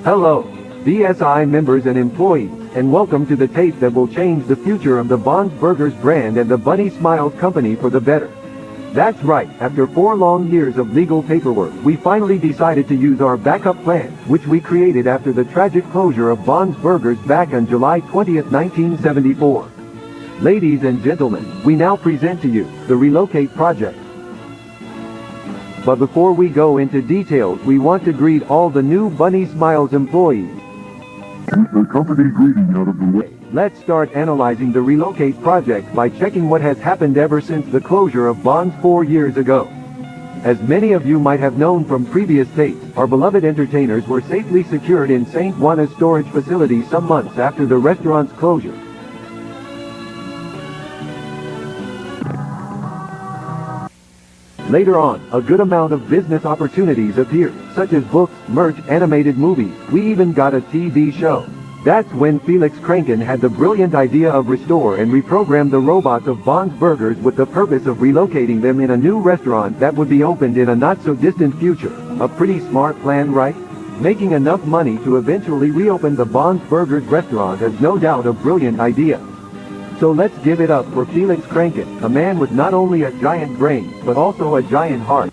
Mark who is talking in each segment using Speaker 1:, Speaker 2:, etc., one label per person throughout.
Speaker 1: Hello, BSI members and employees, and welcome to the tape that will change the future of the Bonds Burgers brand and the Bunny Smiles company for the better. That's right, after 4 long years of legal paperwork, we finally decided to use our backup plan, which we created after the tragic closure of Bonds Burgers back on July 20, 1974. Ladies and gentlemen, we now present to you the Relocate Project. But before we go into details, we want to greet all the new Bunny Smiles employees.
Speaker 2: Keep the company greeting out of the way.
Speaker 1: Let's start analyzing the Relocate Project by checking what has happened ever since the closure of Bonds 4 years ago. As many of you might have known from previous tapes, our beloved entertainers were safely secured in St. Juana's storage facility some months after the restaurant's closure. Later on, a good amount of business opportunities appeared, such as books, merch, animated movies. We even got a TV show. That's when Felix Kranken had the brilliant idea of restore and reprogram the robots of Bonds Burgers with the purpose of relocating them in a new restaurant that would be opened in a not-so-distant future. A pretty smart plan, right? Making enough money to eventually reopen the Bonds Burgers restaurant is no doubt a brilliant idea. So let's give it up for Felix Kranken, a man with not only a giant brain, but also a giant heart.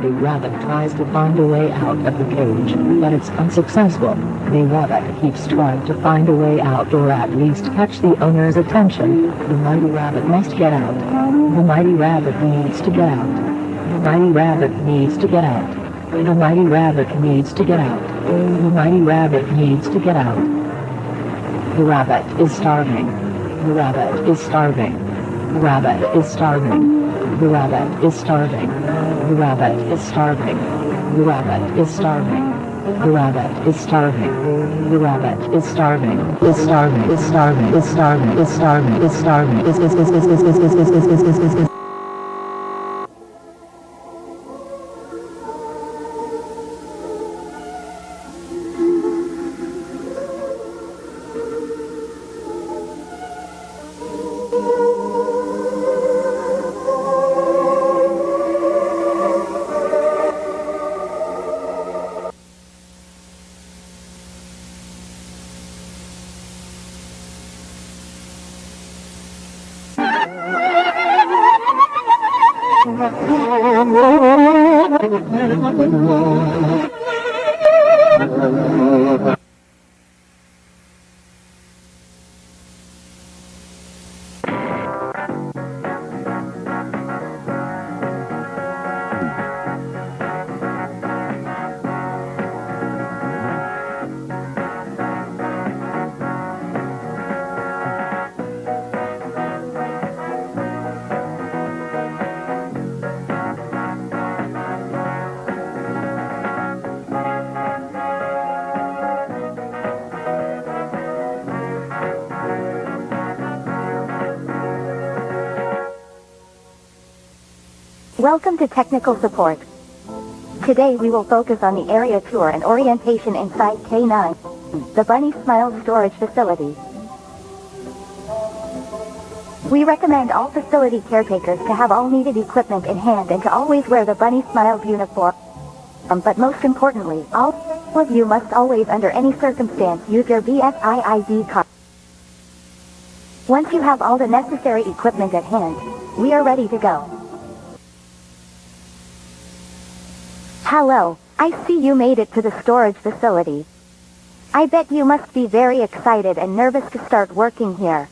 Speaker 3: The rabbit tries to find a way out of the cage, but it's unsuccessful. The rabbit keeps trying to find a way out, or at least catch the owner's attention. The mighty rabbit must get out. The mighty rabbit needs to get out. The mighty rabbit needs to get out. The mighty rabbit needs to get out. The mighty rabbit needs to get out. The rabbit is starving. The rabbit is starving. The rabbit is starving. The rabbit is starving. The rabbit is starving. The rabbit is starving. The rabbit is starving. The rabbit is starving. Is starving. Is starving. Is starving. Is starving. Is starving. Is.
Speaker 4: Welcome to technical support. Today we will focus on the area tour and orientation inside K9, the Bunny Smiles storage facility. We recommend all facility caretakers to have all needed equipment in hand and to always wear the Bunny Smiles uniform. But most importantly, all of you must always under any circumstance use your BSI ID card. Once you have all the necessary equipment at hand, we are ready to go. Hello, I see you made it to the storage facility. I bet you must be very excited and nervous to start working here.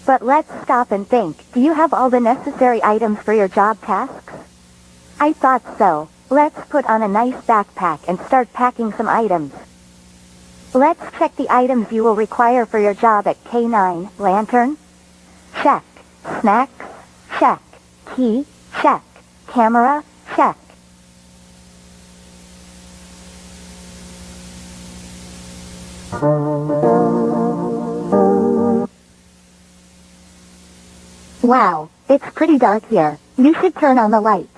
Speaker 4: But let's stop and think, do you have all the necessary items for your job tasks? I thought so. Let's put on a nice backpack and start packing some items. Let's check the items you will require for your job at K9. Lantern? Check. Snacks? Check. Key? Check. Camera? Check. Wow, it's pretty dark here. You should turn on the light.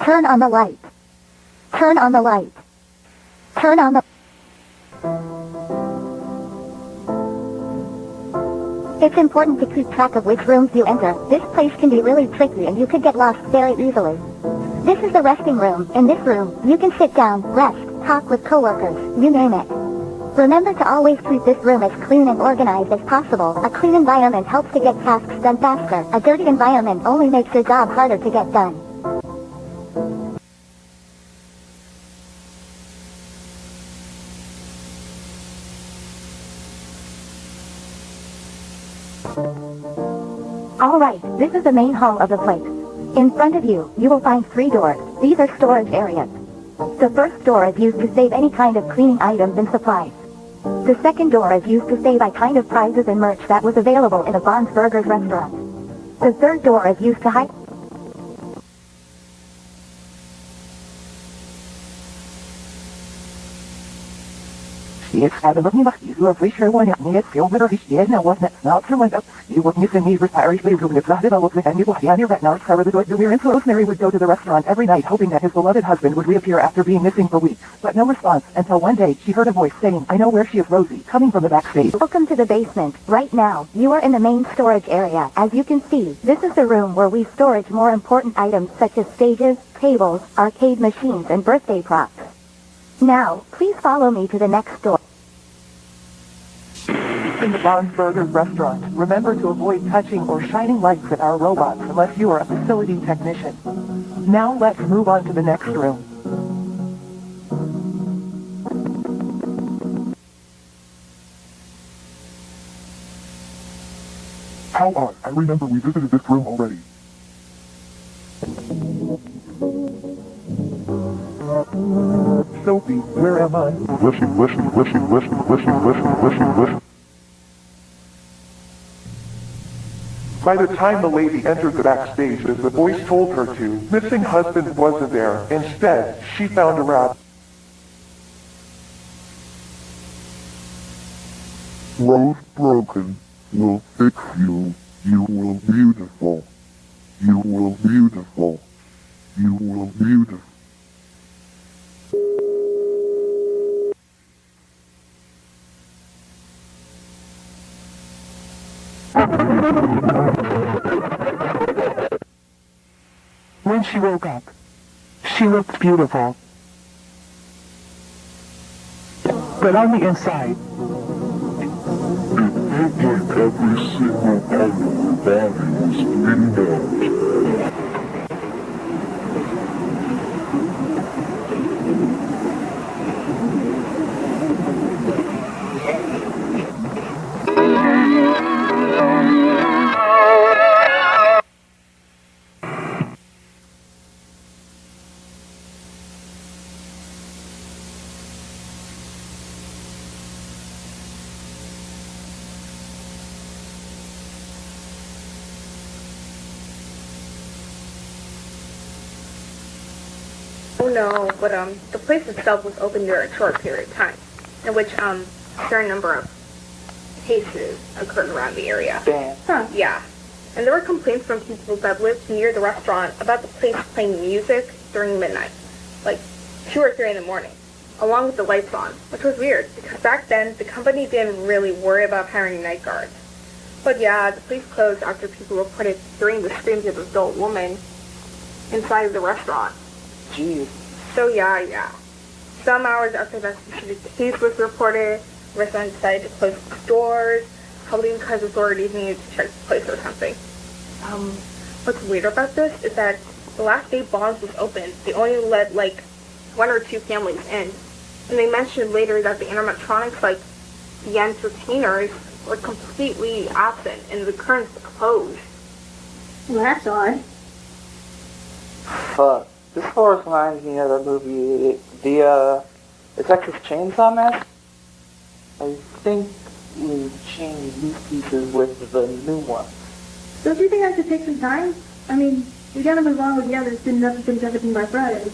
Speaker 4: Turn on the light. Turn on the light. Turn on the... It's important to keep track of which rooms you enter. This place can be really tricky and you could get lost very easily. This is the resting room. In this room, you can sit down, rest, talk with coworkers, you name it. Remember to always keep this room as clean and organized as possible. A clean environment helps to get tasks done faster. A dirty environment only makes your job harder to get done. Alright, this is the main hall of the place. In front of you, you will find 3 doors. These are storage areas. The first door is used to save any kind of cleaning items and supplies. The second door is used to save a kind of prizes and merch that was available in a Bon's Burgers restaurant. The third door is used to hide...
Speaker 5: Steeds hebben we niet wacht, je frischer worden, niet veel meer gesteerd en was net snel terwijl you were missing me preparatory room if that developed and you will see your now cover the door. The weird Rosemary would go to the restaurant every night hoping that his beloved husband would reappear after being missing for weeks, but no response until one day she heard a voice saying, I know where she is, Rosie, coming from the backstage.
Speaker 4: Welcome to the basement. Right now, you are in the main storage area. As you can see, this is the room where we storage more important items such as stages, tables, arcade machines, and birthday props. Now, please follow me to the next door.
Speaker 5: In the Bon's Burgers restaurant, remember to avoid touching or shining lights at our robots unless you are a facility technician. Now let's move on to the next room.
Speaker 2: How odd. I remember we visited this room already.
Speaker 5: Sophie, where am I?
Speaker 6: By the time the lady entered the backstage, as the voice told her to, missing husband wasn't there. Instead, she found a wrap.
Speaker 2: Rose broken will fix you. You will beautiful. You will beautiful. You will beautiful.
Speaker 5: When she woke up, she looked beautiful. But on the inside,
Speaker 2: It felt like every single part of her body was bleeding out.
Speaker 7: Oh no, but the place itself was open during a short period of time, in which a certain number of cases occurred around the area.
Speaker 5: Damn.
Speaker 7: Huh, yeah. and there were complaints from people that lived near the restaurant about the place playing music during midnight, like 2 or 3 in the morning, along with the lights on, which was weird, because back then, the company didn't really worry about hiring night guards. But yeah, the place closed after people reported hearing the screams of an adult woman inside of the restaurant.
Speaker 5: Jeez.
Speaker 7: So yeah. Some hours after the case was reported, the restaurant decided to close its doors, probably because authorities needed to check the place or something. What's weird about this is that the last day Bonds was open, they only let like 1 or 2 families in. And they mentioned later that the animatronics, like the entertainers, were completely absent and the curtains were closed.
Speaker 8: Well, that's odd.
Speaker 5: Fuck. This horse reminds me of the movie, the Texas Chainsaw Massacre. I think we changed these pieces with the new one.
Speaker 8: Don't you think I should take some time? I mean, we gotta move on with the others, didn't have to finish everything by Friday.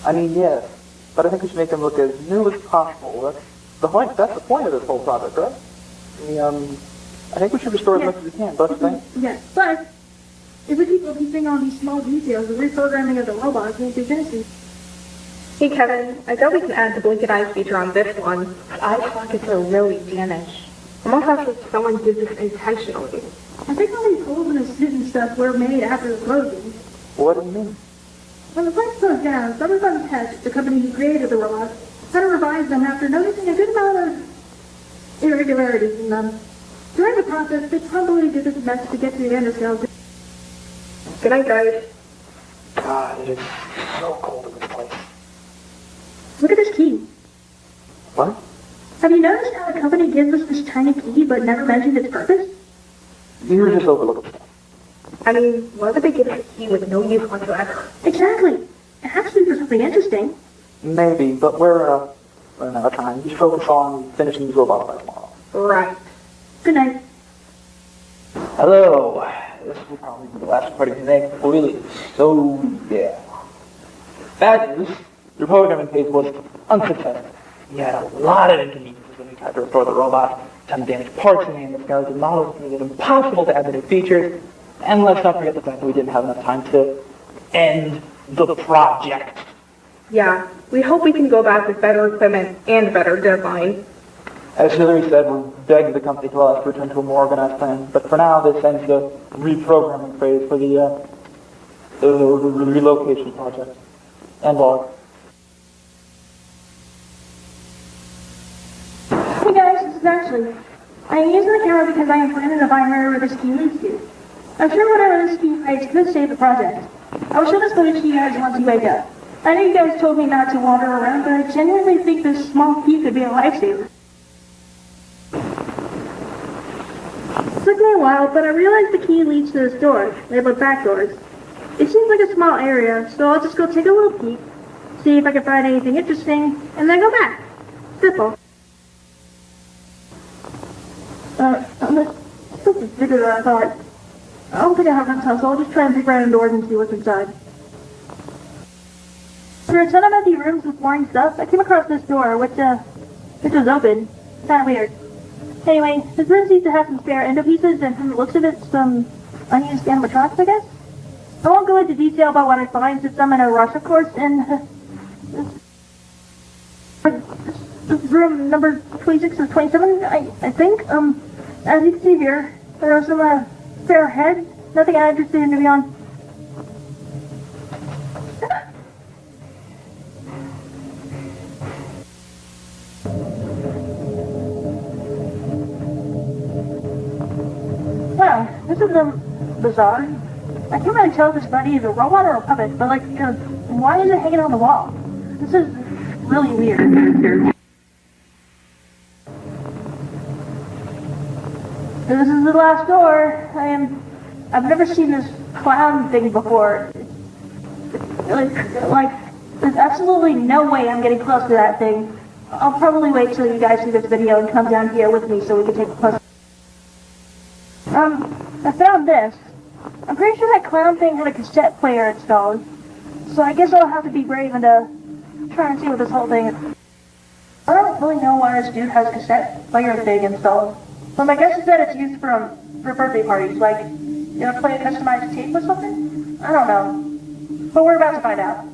Speaker 5: I mean, yes, but I think we should make them look as new as possible. That's the point of this whole project, right? I think we should restore as much as we can, don't you think?
Speaker 8: Yes, but if we keep focusing on these small details, the reprogramming of the robots won't be finished.
Speaker 7: Hey Kevin, I thought we can add the blinking eyes feature on this one. I pockets are really damaged. I'm almost like someone did this intentionally.
Speaker 8: I think all these holes in the suit and stuff were made after the closing.
Speaker 5: What do you mean?
Speaker 8: When the place closed down, Summers on Test, the company who created the robots, had to revise them after noticing a good amount of irregularities in them. During the process, they probably did this mess to get to the end of sales.
Speaker 7: Good night, guys.
Speaker 5: God, it is so cold in this place.
Speaker 8: Look at this key.
Speaker 5: What?
Speaker 8: Have you noticed how the company gives us this tiny key but never mentioned its purpose?
Speaker 5: You're just overlooking stuff.
Speaker 7: I mean, why would they give us a key with no use whatsoever?
Speaker 8: Exactly. It has to be for something interesting.
Speaker 5: Maybe, but we're running out of time. We should focus on finishing these robots by tomorrow.
Speaker 7: Right.
Speaker 8: Good night.
Speaker 5: Hello. This will probably be the last party today. Really. So, yeah. Bad news. Your programming phase was unsuccessful. We had a lot of inconveniences when we tried to restore the robot. Some damaged parts and the skeleton models made it impossible to add the new features. And let's not forget the fact that we didn't have enough time to end the project.
Speaker 7: Yeah, we hope we can go back with better equipment and better deadline.
Speaker 5: As Hillary said, we're begging the company to allow us to return to a more organized plan. But for now, this ends the reprogramming phase for the relocation project. And log.
Speaker 8: Hey guys, this is Ashley. I am using the camera because I am planning to find wherever this key leads to. I'm sure whatever this key hides could save the project. I will show this footage to you guys once you wake up. I know you guys told me not to wander around, but I genuinely think this small key could be a lifesaver. It took me a while, but I realized the key leads to this door, labeled back doors. It seems like a small area, so I'll just go take a little peek, see if I can find anything interesting, and then go back. Simple. This is bigger than I thought. I don't think I have enough time, so I'll just try and peek around indoors and see what's inside. There are a ton of empty rooms with boring stuff. I came across this door, which was open. Kinda weird. Anyway, this room seems to have some spare endo pieces, and from the looks of it, some unused animatronics, I guess? I won't go into detail about what I find, since I'm in a rush, of course, and this room number 26 or 27, I think. As you can see here, there are some spare heads. Nothing I'm interested in, to be honest. Wow, this is bizarre. I can't really tell if this buddy is a robot or a puppet, but why is it hanging on the wall? This is really weird. This is the last door. I've never seen this clown thing before. There's absolutely no way I'm getting close to that thing. I'll probably wait till you guys see this video and come down here with me so we can take a closer. I found this. I'm pretty sure that clown thing had a cassette player installed. So I guess I'll have to be brave and try and see what this whole thing is. I don't really know why this dude has a cassette player thing installed. But my guess is that it's used for birthday parties, like You want to play a customized tape or something? I don't know. But we're about to find out.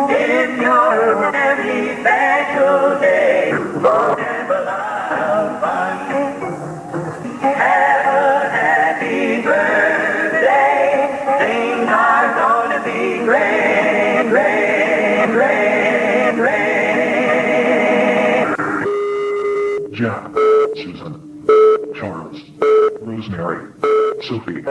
Speaker 9: In your every special day, have a lot of fun. Have a happy birthday. Things are going to be great, great, great, great.
Speaker 2: Jack, Susan, Charles, Rosemary, Sophie.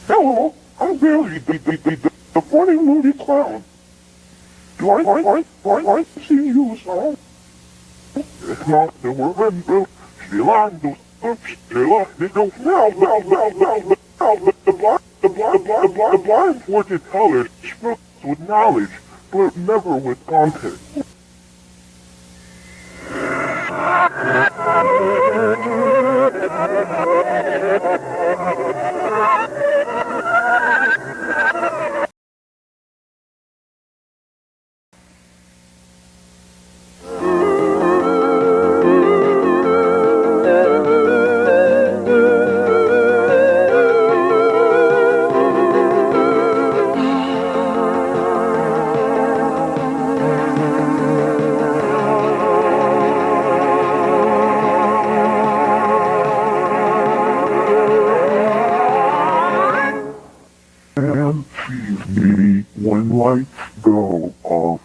Speaker 6: Hello, I'm Billy, the funny movie clown. Do I see you, son? If not, then we're in the the blind fortune teller speaks with knowledge, but never with content. And see me when lights go off.